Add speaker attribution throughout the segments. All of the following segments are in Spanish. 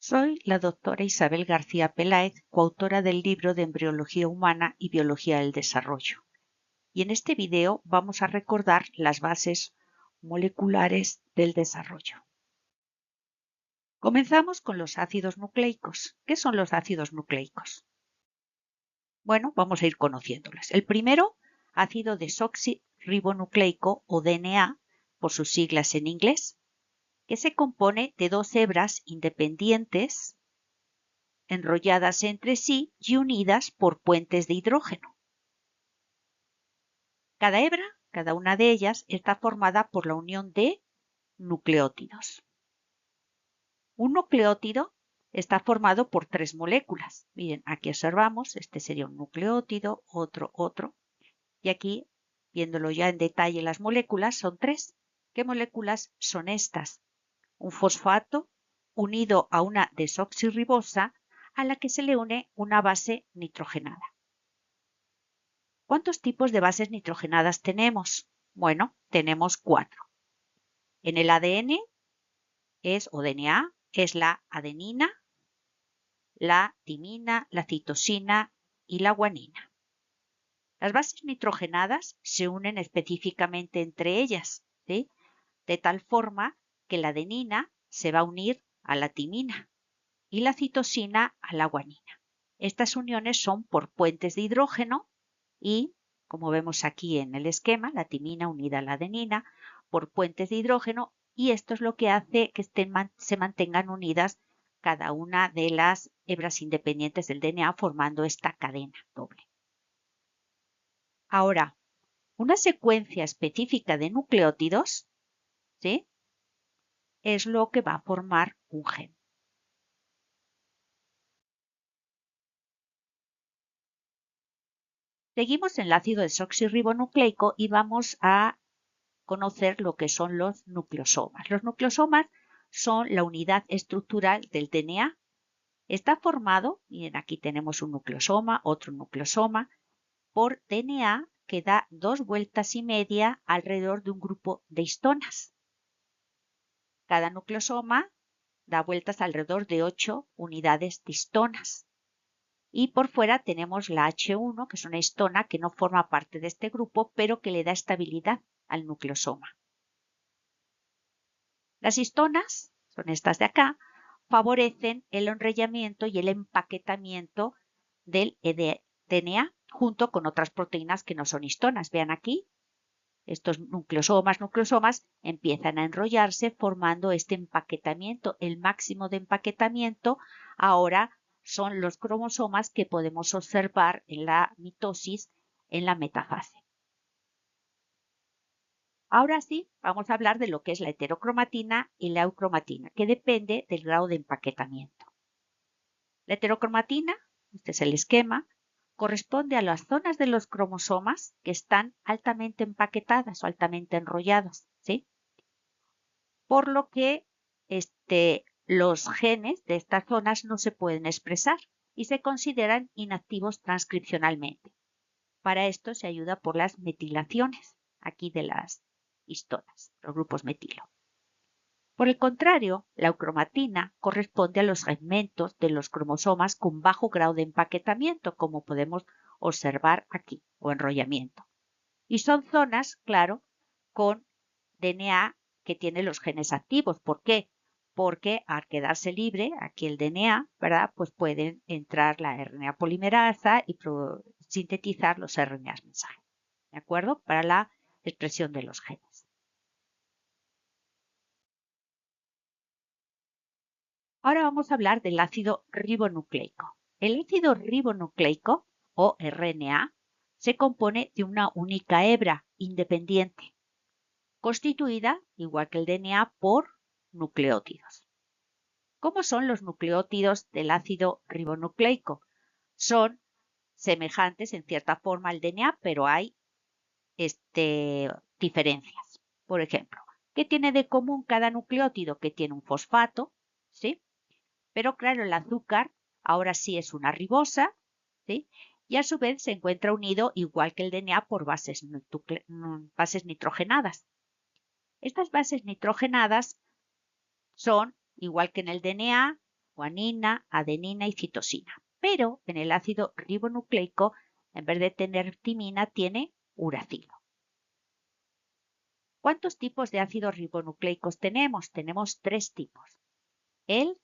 Speaker 1: Soy la doctora Isabel García Peláez, coautora del libro de Embriología Humana y Biología del Desarrollo. Y en este video vamos a recordar las bases moleculares del desarrollo. Comenzamos con los ácidos nucleicos. ¿Qué son los ácidos nucleicos? Bueno, vamos a ir conociéndolos. El primero, ácido desoxirribonucleico o DNA, por sus siglas en inglés, que se compone de dos hebras independientes enrolladas entre sí y unidas por puentes de hidrógeno. Cada hebra, cada una de ellas, está formada por la unión de nucleótidos. Un nucleótido está formado por tres moléculas. Miren, aquí observamos, este sería un nucleótido, otro. Y aquí, viéndolo ya en detalle las moléculas, son tres. ¿Qué moléculas son estas? Un fosfato unido a una desoxirribosa a la que se le une una base nitrogenada. ¿Cuántos tipos de bases nitrogenadas tenemos? Bueno, tenemos 4. En el ADN o DNA es la adenina, la timina, la citosina y la guanina. Las bases nitrogenadas se unen específicamente entre ellas, ¿sí? De tal forma que la adenina se va a unir a la timina y la citosina a la guanina. Estas uniones son por puentes de hidrógeno y, como vemos aquí en el esquema, la timina unida a la adenina por puentes de hidrógeno, y esto es lo que hace que se mantengan unidas cada una de las hebras independientes del DNA formando esta cadena doble. Ahora, una secuencia específica de nucleótidos, ¿sí?, es lo que va a formar un gen. Seguimos en el ácido desoxirribonucleico y vamos a conocer lo que son los nucleosomas. Los nucleosomas son la unidad estructural del DNA. Está formado, miren, aquí tenemos un nucleosoma, otro nucleosoma, por DNA que da 2 vueltas y media alrededor de un grupo de histonas. Cada nucleosoma da vueltas alrededor de 8 unidades de histonas. Y por fuera tenemos la H1, que es una histona que no forma parte de este grupo, pero que le da estabilidad al nucleosoma. Las histonas, son estas de acá, favorecen el enrollamiento y el empaquetamiento del DNA junto con otras proteínas que no son histonas. Vean aquí, estos nucleosomas empiezan a enrollarse formando este empaquetamiento. El máximo de empaquetamiento ahora son los cromosomas que podemos observar en la mitosis en la metafase. Ahora sí, vamos a hablar de lo que es la heterocromatina y la eucromatina, que depende del grado de empaquetamiento. La heterocromatina, este es el esquema, corresponde a las zonas de los cromosomas que están altamente empaquetadas o altamente enrolladas, ¿sí? Por lo que los genes de estas zonas no se pueden expresar y se consideran inactivos transcripcionalmente. Para esto se ayuda por las metilaciones, aquí de las histonas, los grupos metilo. Por el contrario, la eucromatina corresponde a los segmentos de los cromosomas con bajo grado de empaquetamiento, como podemos observar aquí, o enrollamiento. Y son zonas, claro, con DNA que tiene los genes activos. ¿Por qué? Porque al quedarse libre aquí el DNA, ¿verdad?, pues pueden entrar la RNA polimerasa y sintetizar los RNAs mensaje, ¿de acuerdo?, para la expresión de los genes. Ahora vamos a hablar del ácido ribonucleico. El ácido ribonucleico, o RNA, se compone de una única hebra independiente, constituida, igual que el DNA, por nucleótidos. ¿Cómo son los nucleótidos del ácido ribonucleico? Son semejantes en cierta forma al DNA, pero hay diferencias. Por ejemplo, ¿qué tiene de común cada nucleótido? Que tiene un fosfato, ¿sí? Pero claro, el azúcar ahora sí es una ribosa, ¿sí? Y a su vez se encuentra unido, igual que el DNA, por bases nitrogenadas. Estas bases nitrogenadas son, igual que en el DNA, guanina, adenina y citosina. Pero en el ácido ribonucleico, en vez de tener timina, tiene uracilo. ¿Cuántos tipos de ácidos ribonucleicos tenemos? Tenemos 3 tipos. El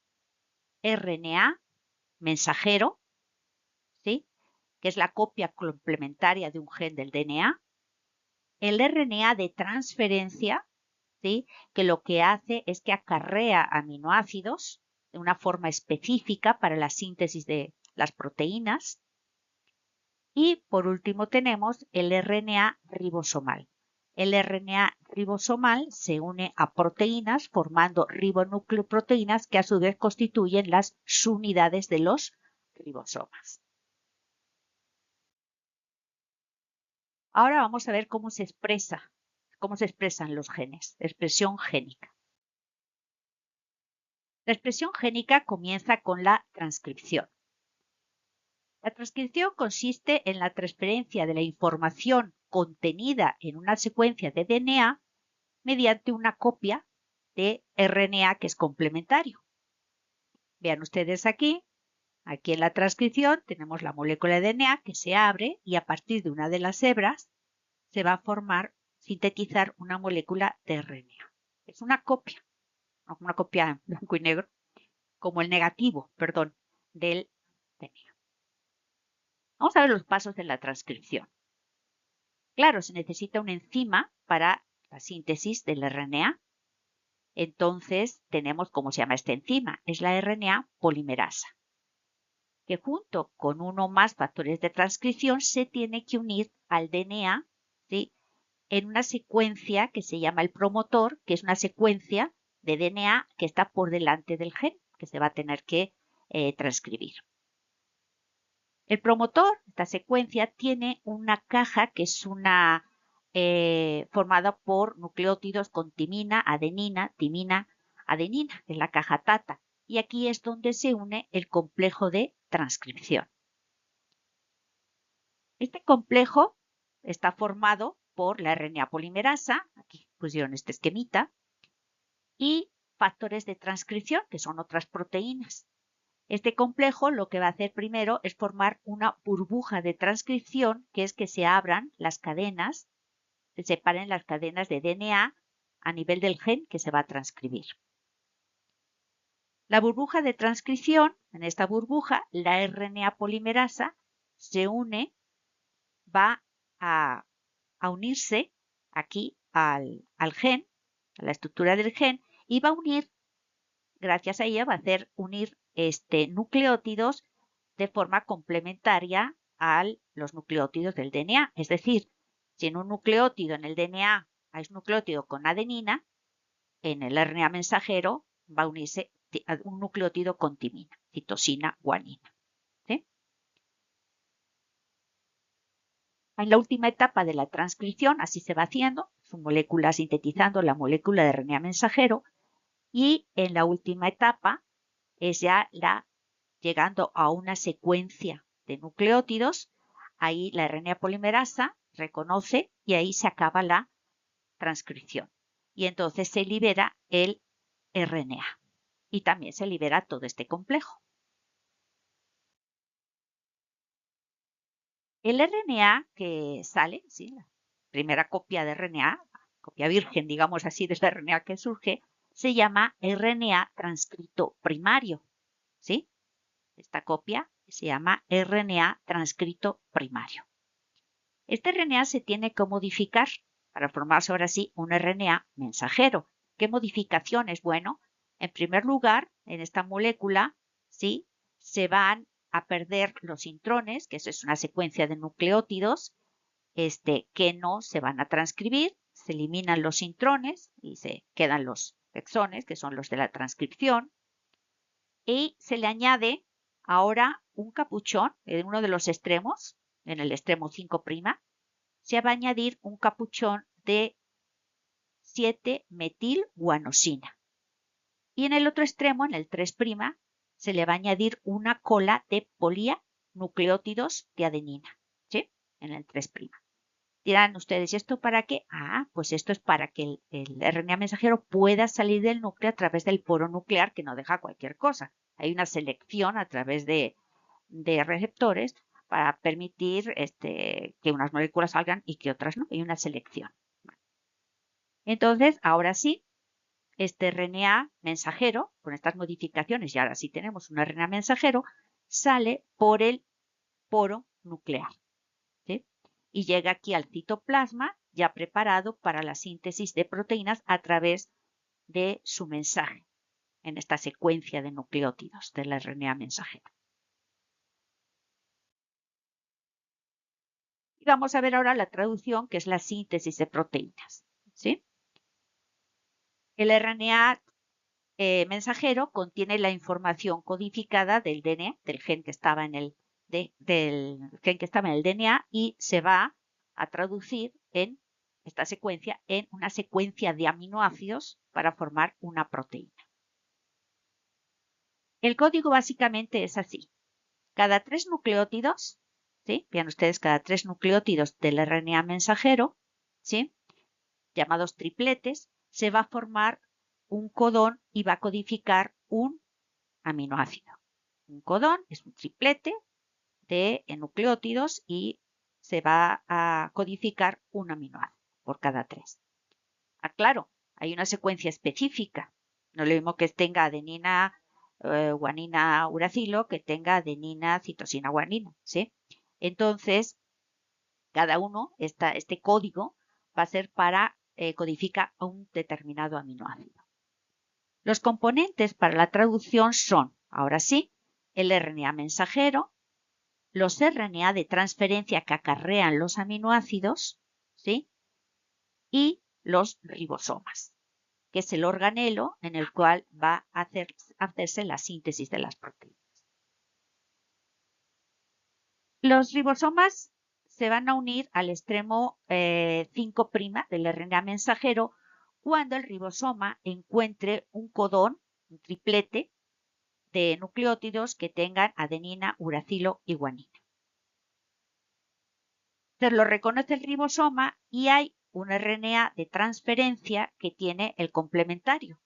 Speaker 1: RNA mensajero, ¿sí?, que es la copia complementaria de un gen del DNA. El RNA de transferencia, ¿sí?, que lo que hace es que acarrea aminoácidos de una forma específica para la síntesis de las proteínas. Y por último tenemos el RNA ribosomal. El RNA ribosomal se une a proteínas formando ribonucleoproteínas que a su vez constituyen las subunidades de los ribosomas. Ahora vamos a ver cómo se expresan los genes, expresión génica. La expresión génica comienza con la transcripción. La transcripción consiste en la transferencia de la información contenida en una secuencia de DNA mediante una copia de RNA que es complementario. Vean ustedes aquí en la transcripción tenemos la molécula de DNA que se abre y a partir de una de las hebras se va a sintetizar una molécula de RNA. Es una copia en blanco y negro, como el negativo, del DNA. Vamos a ver los pasos de la transcripción. Claro, se necesita una enzima para la síntesis del RNA. Entonces tenemos, ¿cómo se llama esta enzima? Es la RNA polimerasa, que junto con uno o más factores de transcripción se tiene que unir al DNA, ¿sí?, en una secuencia que se llama el promotor, que es una secuencia de DNA que está por delante del gen, que se va a tener que transcribir. El promotor, esta secuencia, tiene una caja que es formada por nucleótidos con timina, adenina, adenina, que es la caja TATA. Y aquí es donde se une el complejo de transcripción. Este complejo está formado por la RNA polimerasa, aquí pusieron este esquemita, y factores de transcripción, que son otras proteínas. Este complejo lo que va a hacer primero es formar una burbuja de transcripción, que es que se abran las cadenas, se separen las cadenas de DNA a nivel del gen que se va a transcribir. La burbuja de transcripción, en esta burbuja, la RNA polimerasa se une, va a unirse aquí al gen, a la estructura del gen, y va a unir, gracias a ella, va a hacer unir nucleótidos de forma complementaria a los nucleótidos del DNA. Es decir, si en un nucleótido en el DNA hay un nucleótido con adenina, en el RNA mensajero va a unirse a un nucleótido con timina, citosina, guanina. ¿Sí? En la última etapa de la transcripción, así se va haciendo, su molécula sintetizando la molécula de RNA mensajero, y en la última etapa es ya llegando a una secuencia de nucleótidos, ahí la RNA polimerasa reconoce y ahí se acaba la transcripción. Y entonces se libera el RNA y también se libera todo este complejo. El RNA que sale, ¿sí?, la primera copia de RNA, copia virgen, digamos así, de ese RNA que surge, se llama RNA transcrito primario, ¿sí? Esta copia se llama RNA transcrito primario. Este RNA se tiene que modificar para formarse ahora sí un RNA mensajero. ¿Qué modificaciones? Bueno, en primer lugar, en esta molécula, ¿sí?, se van a perder los intrones, que eso es una secuencia de nucleótidos, que no se van a transcribir, se eliminan los intrones y se quedan los exones, que son los de la transcripción, y se le añade ahora un capuchón en uno de los extremos, en el extremo 5', se va a añadir un capuchón de 7-metilguanosina. Y en el otro extremo, en el 3', se le va a añadir una cola de polinucleótidos de adenina, ¿sí?, en el 3'. Dirán ustedes, ¿y esto para qué? Ah, pues esto es para que el RNA mensajero pueda salir del núcleo a través del poro nuclear, que no deja cualquier cosa. Hay una selección a través de receptores para permitir que unas moléculas salgan y que otras no. Hay una selección. Entonces, ahora sí, este RNA mensajero, con estas modificaciones, y ahora sí tenemos un RNA mensajero, sale por el poro nuclear, ¿sí? Y llega aquí al citoplasma ya preparado para la síntesis de proteínas a través de su mensaje en esta secuencia de nucleótidos del RNA mensajero. Y vamos a ver ahora la traducción, que es la síntesis de proteínas, ¿sí? El RNA mensajero contiene la información codificada del DNA, del gen que estaba en el DNA, y se va a traducir en esta secuencia en una secuencia de aminoácidos para formar una proteína. El código básicamente es así. Cada 3 nucleótidos, ¿sí? Vean ustedes, cada 3 nucleótidos del RNA mensajero, ¿sí? Llamados tripletes, se va a formar un codón y va a codificar un aminoácido. Un codón es un triplete de nucleótidos y se va a codificar un aminoácido por cada 3. Ah, claro, hay una secuencia específica. No es lo mismo que tenga adenina, guanina, uracilo, que tenga adenina, citosina, guanina, ¿sí? Entonces, cada uno, este código, va a ser para codificar un determinado aminoácido. Los componentes para la traducción son, ahora sí, el RNA mensajero, los RNA de transferencia que acarrean los aminoácidos, ¿sí? Y los ribosomas, que es el organelo en el cual va a hacerse la síntesis de las proteínas. Los ribosomas se van a unir al extremo 5' del RNA mensajero cuando el ribosoma encuentre un codón, un triplete de nucleótidos que tengan adenina, uracilo y guanina. Se lo reconoce el ribosoma y hay un RNA de transferencia que tiene el complementario,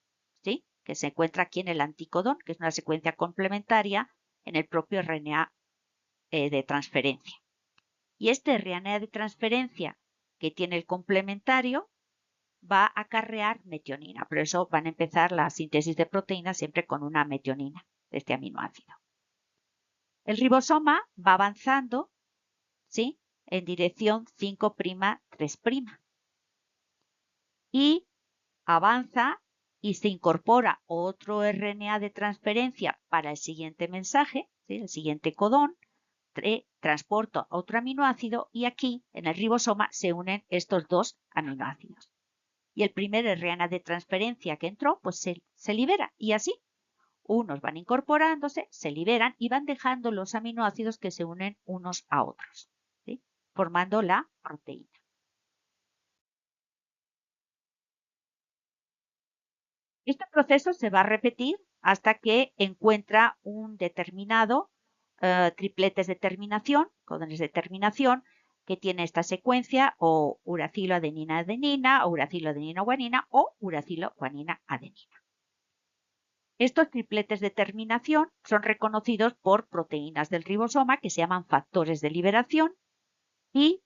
Speaker 1: ¿sí? Que se encuentra aquí en el anticodón, que es una secuencia complementaria en el propio RNA de transferencia. Y este RNA de transferencia que tiene el complementario va a acarrear metionina. Por eso van a empezar la síntesis de proteínas siempre con una metionina de este aminoácido. El ribosoma va avanzando, ¿sí? En dirección 5', 3'. Y avanza y se incorpora otro RNA de transferencia para el siguiente mensaje, ¿sí? El siguiente codón, transporta otro aminoácido y aquí en el ribosoma se unen estos dos aminoácidos. Y el primer RNA de transferencia que entró, pues se libera y así unos van incorporándose, se liberan y van dejando los aminoácidos que se unen unos a otros, ¿sí? Formando la proteína. Este proceso se va a repetir hasta que encuentra un determinado tripletes de terminación, codones de terminación, que tiene esta secuencia o uracilo adenina adenina, o uracilo adenina guanina o uracilo guanina adenina. Estos tripletes de terminación son reconocidos por proteínas del ribosoma que se llaman factores de liberación y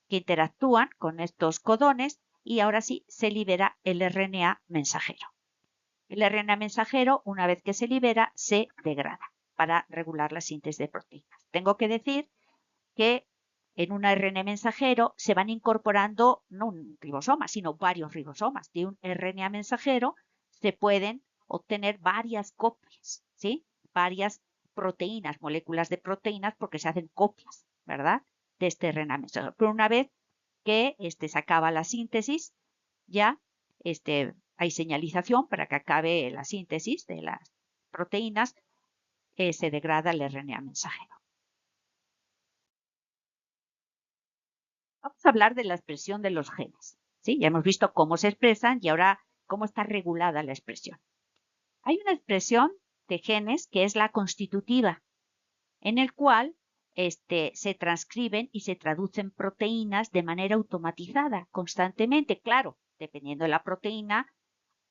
Speaker 1: que interactúan con estos codones y ahora sí se libera el RNA mensajero. El RNA mensajero, una vez que se libera, se degrada para regular la síntesis de proteínas. Tengo que decir que en un RNA mensajero se van incorporando no un ribosoma, sino varios ribosomas. De un RNA mensajero se pueden obtener varias copias, ¿sí? Varias proteínas, moléculas de proteínas, porque se hacen copias, ¿verdad? De este RNA mensajero. Pero una vez que se acaba la síntesis, ya hay señalización para que acabe la síntesis de las proteínas, se degrada el RNA mensajero. Vamos a hablar de la expresión de los genes, ¿sí? Ya hemos visto cómo se expresan y ahora cómo está regulada la expresión. Hay una expresión de genes que es la constitutiva, en el cual se transcriben y se traducen proteínas de manera automatizada constantemente. Claro, dependiendo de la proteína,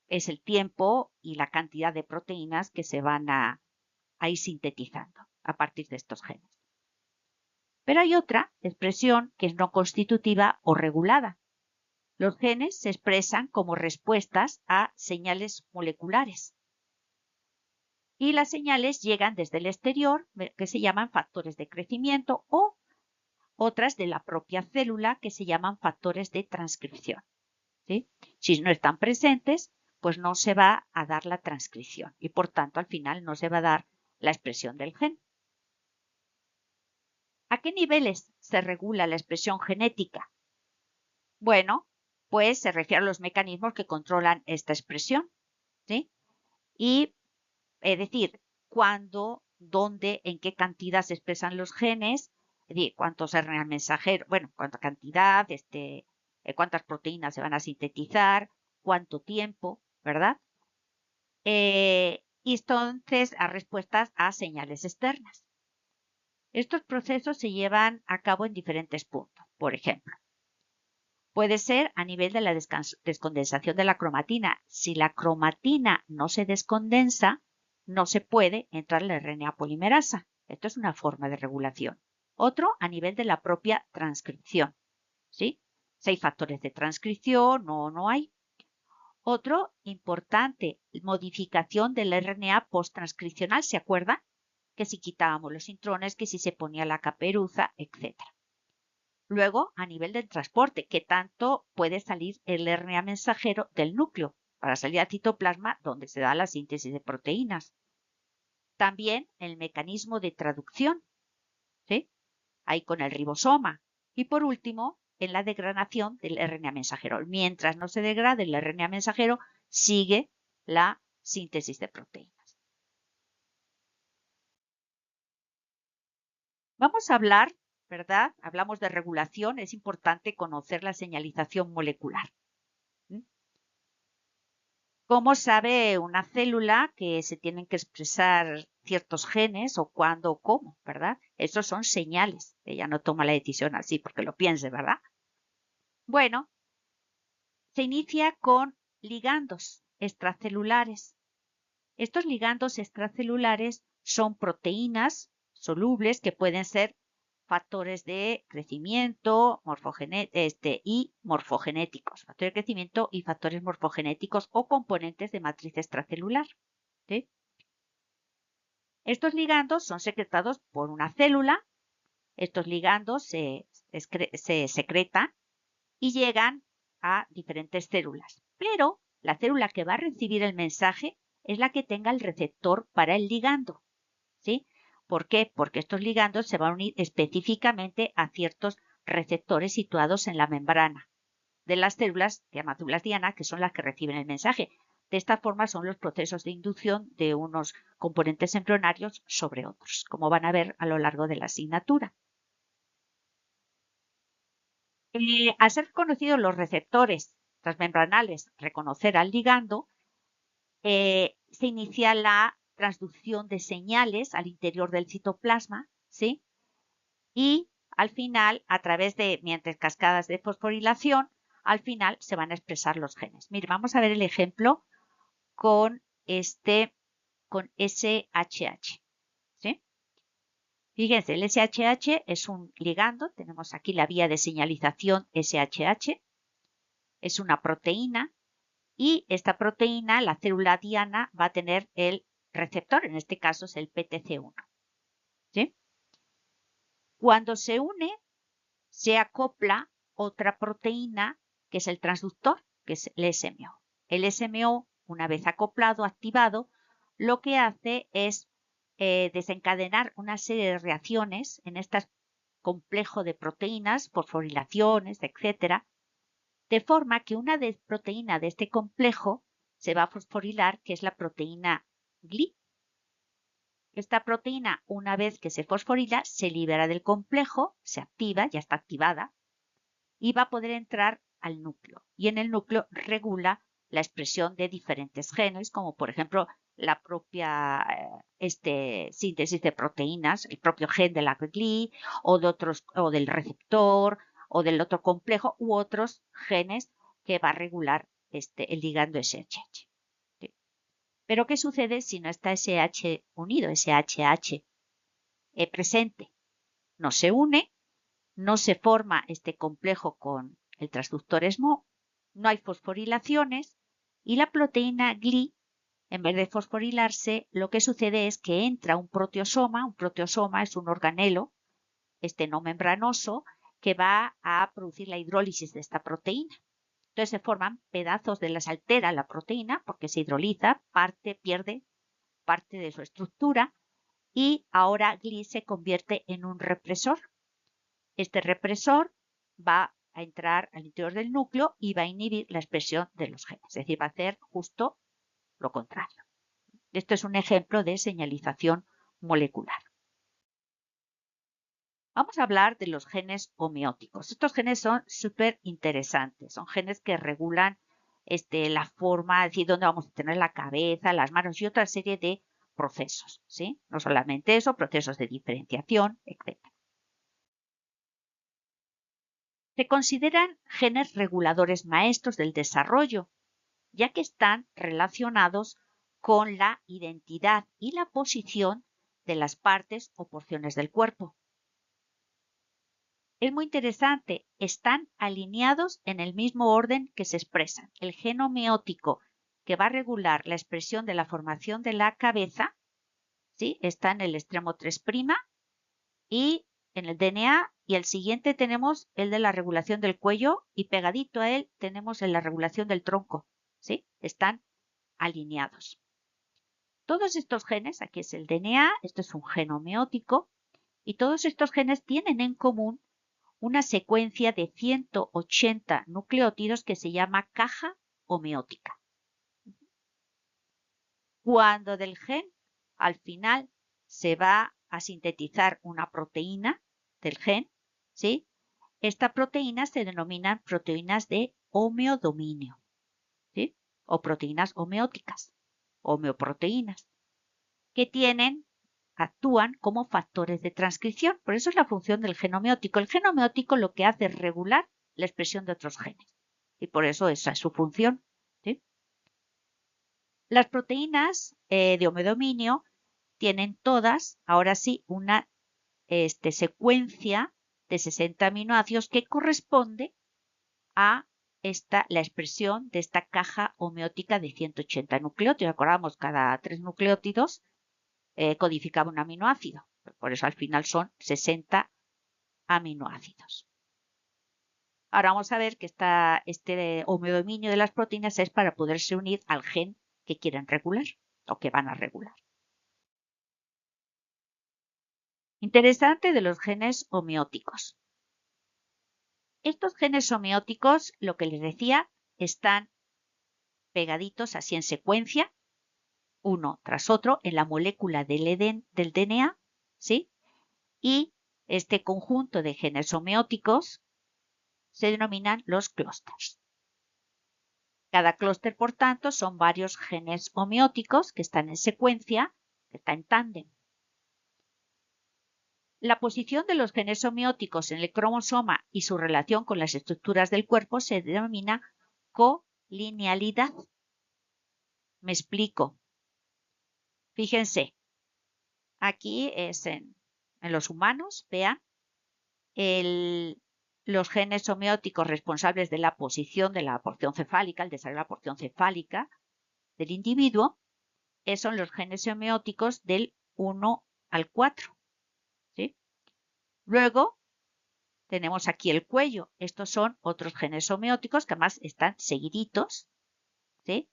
Speaker 1: es el tiempo y la cantidad de proteínas que se van a ir sintetizando a partir de estos genes. Pero hay otra expresión que es no constitutiva o regulada. Los genes se expresan como respuestas a señales moleculares. Y las señales llegan desde el exterior, que se llaman factores de crecimiento, o otras de la propia célula, que se llaman factores de transcripción. ¿Sí? Si no están presentes, pues no se va a dar la transcripción y por tanto al final no se va a dar la expresión del gen. ¿A qué niveles se regula la expresión genética? Bueno, pues se refiere a los mecanismos que controlan esta expresión, ¿sí? Y es decir, cuándo, dónde, en qué cantidad se expresan los genes, es decir, cuántos RNA mensajeros, bueno, cuánta cantidad, cuántas proteínas se van a sintetizar, cuánto tiempo, ¿verdad? Y entonces a respuestas a señales externas. Estos procesos se llevan a cabo en diferentes puntos. Por ejemplo, puede ser a nivel de la descondensación de la cromatina. Si la cromatina no se descondensa, no se puede entrar la RNA polimerasa. Esto es una forma de regulación. Otro a nivel de la propia transcripción. ¿Sí? Si hay factores de transcripción o no hay. Otro importante, modificación del RNA posttranscripcional, ¿se acuerdan? Que si quitábamos los intrones, que si se ponía la caperuza, etc. Luego, a nivel del transporte, ¿qué tanto puede salir el RNA mensajero del núcleo para salir al citoplasma donde se da la síntesis de proteínas? También el mecanismo de traducción, ¿sí? Ahí con el ribosoma. Y por último, en la degradación del RNA mensajero. Mientras no se degrade el RNA mensajero, sigue la síntesis de proteínas. Vamos a hablar, ¿verdad? Hablamos de regulación, es importante conocer la señalización molecular. ¿Cómo sabe una célula que se tienen que expresar ciertos genes o cuándo o cómo, ¿verdad? Esos son señales. Ella no toma la decisión así porque lo piense, ¿verdad? Bueno, se inicia con ligandos extracelulares. Estos ligandos extracelulares son proteínas solubles que pueden ser factores de crecimiento y morfogenéticos, factores de crecimiento y factores morfogenéticos o componentes de matriz extracelular. ¿Sí? Estos ligandos son secretados por una célula. Estos ligandos se secretan y llegan a diferentes células. Pero la célula que va a recibir el mensaje es la que tenga el receptor para el ligando. ¿Sí? ¿Por qué? Porque estos ligandos se van a unir específicamente a ciertos receptores situados en la membrana de las células, que llaman células diana, que son las que reciben el mensaje. De esta forma son los procesos de inducción de unos componentes embrionarios sobre otros, como van a ver a lo largo de la asignatura. Al ser conocidos los receptores transmembranales, reconocer al ligando, se inicia la transducción de señales al interior del citoplasma, ¿sí? Y al final, a través de, mediante cascadas de fosforilación, al final se van a expresar los genes. Mire, vamos a ver el ejemplo con SHH, ¿sí? Fíjense, el SHH es un ligando, tenemos aquí la vía de señalización SHH, es una proteína y esta proteína, la célula diana, va a tener el receptor, en este caso es el PTC1, ¿sí? Cuando se une, se acopla otra proteína que es el transductor, que es el SMO. El SMO, una vez acoplado, activado, lo que hace es desencadenar una serie de reacciones en este complejo de proteínas, fosforilaciones, etcétera, de forma que una proteína de este complejo se va a fosforilar, que es la proteína GLI. Esta proteína, una vez que se fosforila, se libera del complejo, se activa, ya está activada, y va a poder entrar al núcleo. Y en el núcleo regula la expresión de diferentes genes, como por ejemplo la propia síntesis de proteínas, el propio gen de la GLI o de otros, o del receptor o del otro complejo u otros genes que va a regular el ligando SHH. ¿Sí? Pero ¿qué sucede si no está SH unido, SHH presente? No se une, no se forma este complejo con el transductor SMO, no hay fosforilaciones y la proteína GLI, en vez de fosforilarse, lo que sucede es que entra un proteosoma es un organelo no membranoso que va a producir la hidrólisis de esta proteína. Entonces se forman pedazos de las altera la proteína porque se hidroliza, pierde parte de su estructura y ahora GLI se convierte en un represor. Este represor va a entrar al interior del núcleo y va a inhibir la expresión de los genes, es decir, va a hacer justo lo contrario. Esto es un ejemplo de señalización molecular. Vamos a hablar de los genes homeóticos. Estos genes son súper interesantes. Son genes que regulan la forma, es decir, dónde vamos a tener la cabeza, las manos y otra serie de procesos, ¿sí? No solamente eso, procesos de diferenciación, etc. Se consideran genes reguladores maestros del desarrollo, ya que están relacionados con la identidad y la posición de las partes o porciones del cuerpo. Es muy interesante, están alineados en el mismo orden que se expresan. El gen homeótico que va a regular la expresión de la formación de la cabeza, ¿sí? Está en el extremo 3' y en el DNA, y el siguiente tenemos el de la regulación del cuello y pegadito a él tenemos la regulación del tronco, ¿sí? Están alineados. Todos estos genes, aquí es el DNA, esto es un gen homeótico, y todos estos genes tienen en común una secuencia de 180 nucleótidos que se llama caja homeótica. Cuando del gen al final se va a sintetizar una proteína del gen, ¿sí? Esta proteína se denominan proteínas de homeodominio, ¿sí? O proteínas homeóticas, homeoproteínas, que actúan como factores de transcripción. Por eso es la función del gen homeótico. El gen homeótico lo que hace es regular la expresión de otros genes. Y por eso esa es su función, ¿sí? Las proteínas de homeodominio tienen todas, ahora sí, una secuencia de 60 aminoácidos que corresponde a la expresión de esta caja homeótica de 180 nucleótidos. Acordamos, cada 3 nucleótidos codificaba un aminoácido. Por eso al final son 60 aminoácidos. Ahora vamos a ver que este homeodominio de las proteínas es para poderse unir al gen que quieren regular o que van a regular. Interesante de los genes homeóticos. Estos genes homeóticos, lo que les decía, están pegaditos así en secuencia, uno tras otro, en la molécula del DNA, ¿sí? Y este conjunto de genes homeóticos se denominan los clústeres. Cada clúster, por tanto, son varios genes homeóticos que están en secuencia, que están en tándem. La posición de los genes homeóticos en el cromosoma y su relación con las estructuras del cuerpo se denomina colinealidad. Me explico. Fíjense, aquí es en los humanos, vean, los genes homeóticos responsables de la posición de la porción cefálica, el desarrollo de la porción cefálica del individuo, son los genes homeóticos del 1 al 4. ¿Sí? Luego tenemos aquí el cuello. Estos son otros genes homeóticos que además están seguiditos, ¿sí?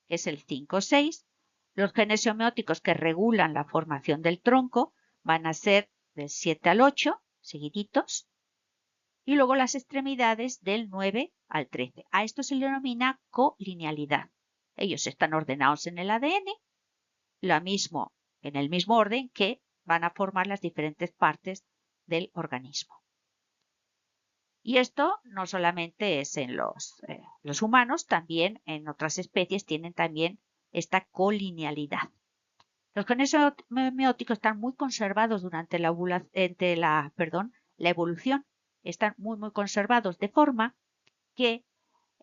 Speaker 1: Es el 5-6. Los genes homeóticos que regulan la formación del tronco van a ser del 7 al 8, seguiditos. Y luego las extremidades del 9 al 13. A esto se le denomina colinealidad. Ellos están ordenados en el ADN, lo mismo, en el mismo orden que van a formar las diferentes partes del organismo. Y esto no solamente es en los humanos, también en otras especies tienen también esta colinealidad. Los genes homeóticos están muy conservados durante la evolución. Están muy conservados, de forma que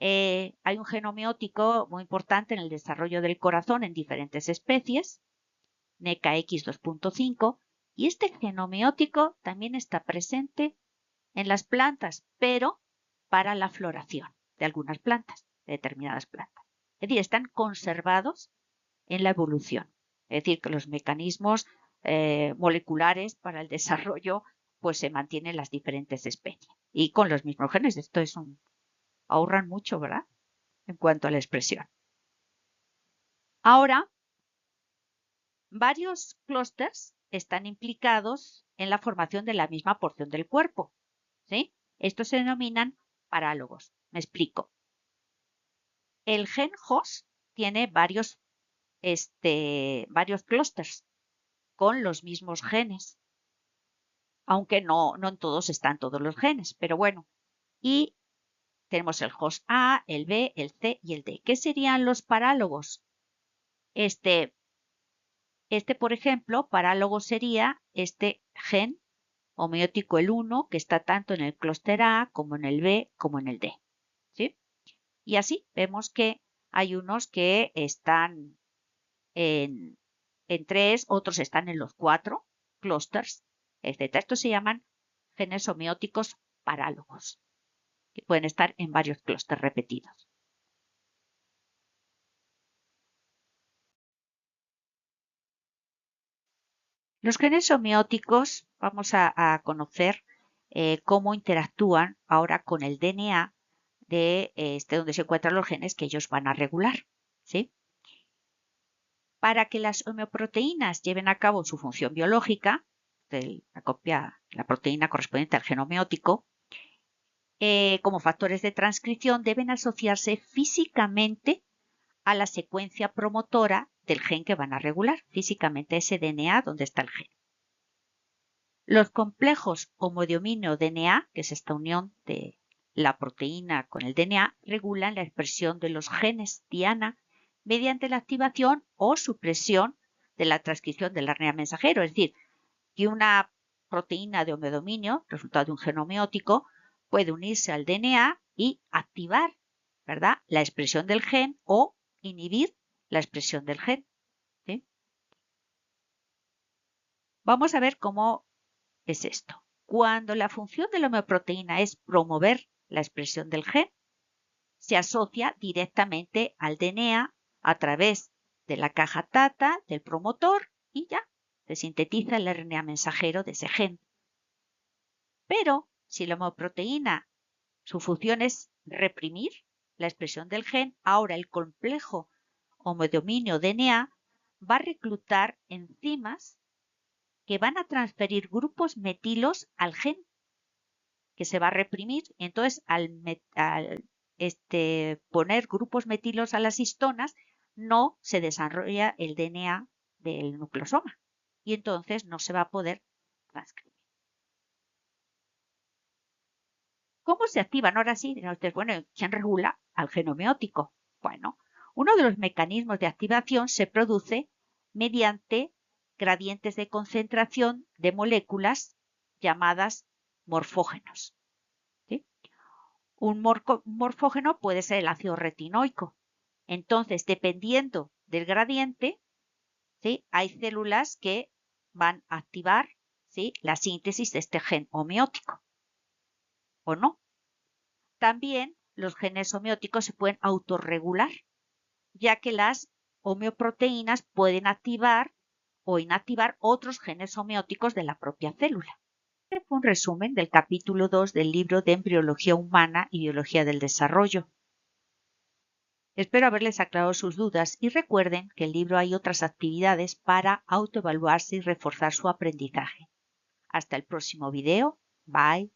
Speaker 1: hay un gen homeótico muy importante en el desarrollo del corazón en diferentes especies, NECA-X 2.5, y este gen homeótico también está presente en las plantas, pero para la floración de algunas plantas, de determinadas plantas. Es decir, están conservados en la evolución. Es decir, que los mecanismos moleculares para el desarrollo pues se mantienen en las diferentes especies. Y con los mismos genes, esto es ahorran mucho, ¿verdad? En cuanto a la expresión. Ahora, varios clústeres están implicados en la formación de la misma porción del cuerpo, ¿sí? Estos se denominan parálogos. Me explico. El gen HOS tiene varios clústeres con los mismos genes, aunque no en todos están todos los genes, pero bueno. Y tenemos el HOS A, el B, el C y el D. ¿Qué serían los parálogos? Por ejemplo, parálogo sería este gen homeótico el 1, que está tanto en el clúster A como en el B como en el D, ¿sí? Y así vemos que hay unos que están en 3, otros están en los 4 clústeres, etc. Estos se llaman genes homeóticos parálogos, que pueden estar en varios clústeres repetidos. Los genes homeóticos vamos a conocer cómo interactúan ahora con el DNA de donde se encuentran los genes que ellos van a regular, ¿sí? Para que las homeoproteínas lleven a cabo su función biológica, la proteína correspondiente al gen homeótico, como factores de transcripción deben asociarse físicamente a la secuencia promotora del gen que van a regular, físicamente ese DNA donde está el gen. Los complejos homodiaminio-DNA, que es esta unión de la proteína con el DNA, regulan la expresión de los genes diana mediante la activación o supresión de la transcripción del RNA mensajero. Es decir, que una proteína de homodominio, resultado de un gen homeótico, puede unirse al DNA y activar, ¿verdad?, la expresión del gen o inhibir la expresión del gen, ¿sí? Vamos a ver cómo es esto. Cuando la función de la homeoproteína es promover la expresión del gen, se asocia directamente al DNA a través de la caja TATA del promotor y ya se sintetiza el RNA mensajero de ese gen. Pero si la homeoproteína, su función es reprimir la expresión del gen, ahora el complejo homodominio DNA va a reclutar enzimas que van a transferir grupos metilos al gen que se va a reprimir. Entonces, al poner grupos metilos a las histonas, no se desarrolla el DNA del nucleosoma y entonces no se va a poder transcribir. ¿Cómo se activan? Ahora sí, dirán ustedes, bueno, ¿quién regula al gen homeótico? Bueno, uno de los mecanismos de activación se produce mediante gradientes de concentración de moléculas llamadas morfógenos. ¿Sí? Un morfógeno puede ser el ácido retinoico. Entonces, dependiendo del gradiente, ¿sí?, hay células que van a activar, ¿sí?, la síntesis de este gen homeótico, ¿o no? También los genes homeóticos se pueden autorregular, ya que las homeoproteínas pueden activar o inactivar otros genes homeóticos de la propia célula. Este fue un resumen del capítulo 2 del libro de Embriología Humana y Biología del Desarrollo. Espero haberles aclarado sus dudas y recuerden que en el libro hay otras actividades para autoevaluarse y reforzar su aprendizaje. Hasta el próximo video. Bye.